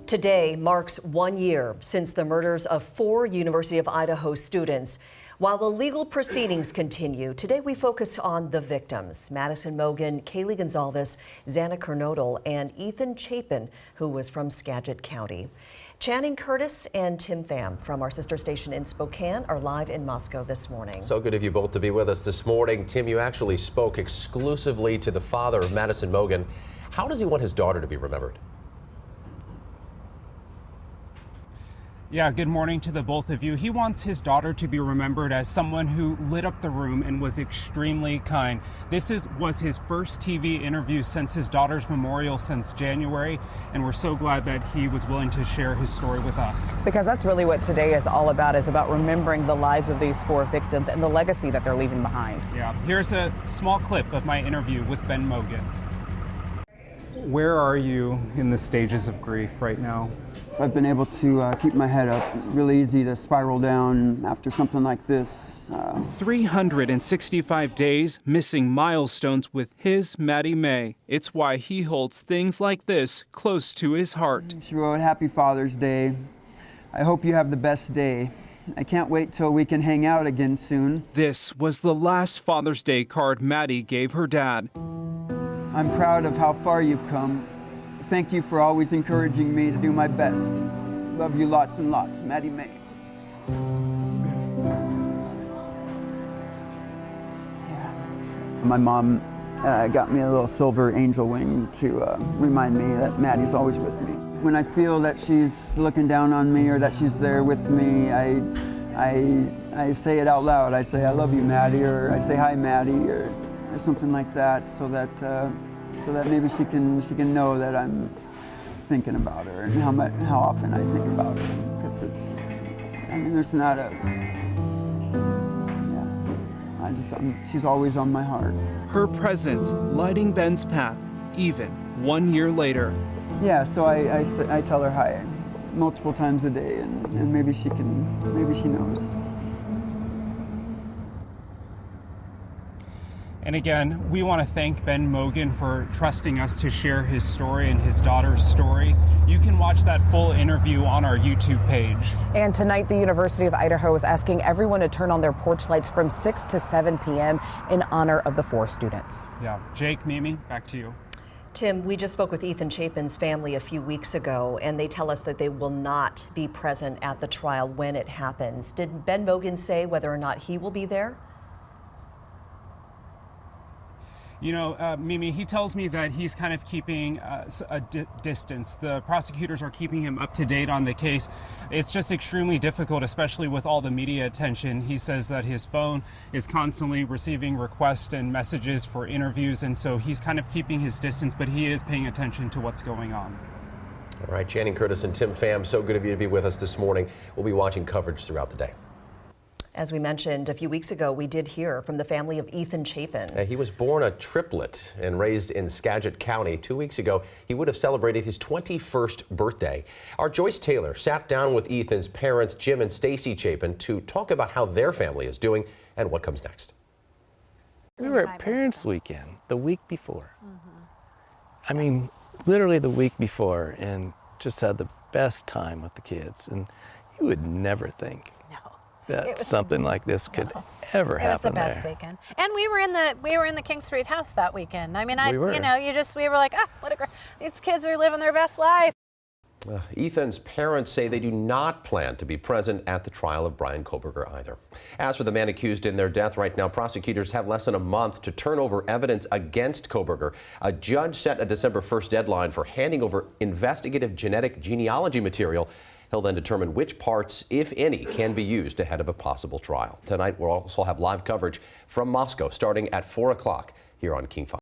Today marks 1 year since the murders of 4 University of Idaho students. While the legal proceedings continue, today we focus on the victims: Madison Mogen, Kaylee Goncalves, Xana Kernodle, and Ethan Chapin, who was from Skagit County. Channing Curtis and Tim Pham from our sister station in Spokane are live in Moscow this morning. So good of you both to be with us this morning. Tim, you actually spoke exclusively to the father of Madison Mogen. How does he want his daughter to be remembered? Yeah, good morning to the both of you. He wants his daughter to be remembered as someone who lit up the room and was extremely kind. This was his first TV interview since his daughter's memorial since January, and we're so glad that he was willing to share his story with us. Because that's really what today is all about, is about remembering the lives of these 4 victims and the legacy that they're leaving behind. Yeah, here's a small clip of my interview with Ben Mogen. Where are you in the stages of grief right now? I've been able to keep my head up. It's really easy to spiral down after something like this. 365 days, missing milestones with his Maddie Mae. It's why he holds things like this close to his heart. She wrote, "Happy Father's Day. I hope you have the best day. I can't wait till we can hang out again soon." This was the last Father's Day card Maddie gave her dad. I'm proud of how far you've come. Thank you for always encouraging me to do my best. Love you lots and lots, Maddie Mae. Yeah. My mom got me a little silver angel wing to remind me that Maddie's always with me. When I feel that she's looking down on me or that she's there with me, I say it out loud. I say, "I love you, Maddie," or I say, "Hi, Maddie," or something like that, so that maybe she can know that I'm thinking about her and how often I think about her, because there's not a, she's always on my heart. Her presence lighting Ben's path, even 1 year later. Yeah, so I tell her hi multiple times a day, and maybe she knows. And again, we want to thank Ben Mogen for trusting us to share his story and his daughter's story. You can watch that full interview on our YouTube page. And tonight, the University of Idaho is asking everyone to turn on their porch lights from 6 to 7 p.m. in honor of the 4 students. Yeah. Jake, Mimi, back to you. Tim, we just spoke with Ethan Chapin's family a few weeks ago, and they tell us that they will not be present at the trial when it happens. Did Ben Mogen say whether or not he will be there? You know, Mimi, he tells me that he's kind of keeping a distance. The prosecutors are keeping him up to date on the case. It's just extremely difficult, especially with all the media attention. He says that his phone is constantly receiving requests and messages for interviews, and so he's kind of keeping his distance, but he is paying attention to what's going on. All right, Channing Curtis and Tim Pham, so good of you to be with us this morning. We'll be watching coverage throughout the day. As we mentioned a few weeks ago, we did hear from the family of Ethan Chapin. He was born a triplet and raised in Skagit County. 2 weeks ago, he would have celebrated his 21st birthday. Our Joyce Taylor sat down with Ethan's parents, Jim and Stacy Chapin, to talk about how their family is doing and what comes next. We were at Parents' Weekend the week before. I mean, literally the week before, and just had the best time with the kids. And you would never think that something like this could ever happen. It was the best weekend, and we were in the King Street house that weekend. I mean, we were like, what a great, these kids are living their best life. Ethan's parents say they do not plan to be present at the trial of Bryan Kohberger either. As for the man accused in their death right now, prosecutors have less than a month to turn over evidence against Kohberger. A judge set a December 1st deadline for handing over investigative genetic genealogy material. He'll then determine which parts, if any, can be used ahead of a possible trial. Tonight, we'll also have live coverage from Moscow starting at 4 o'clock here on King 5.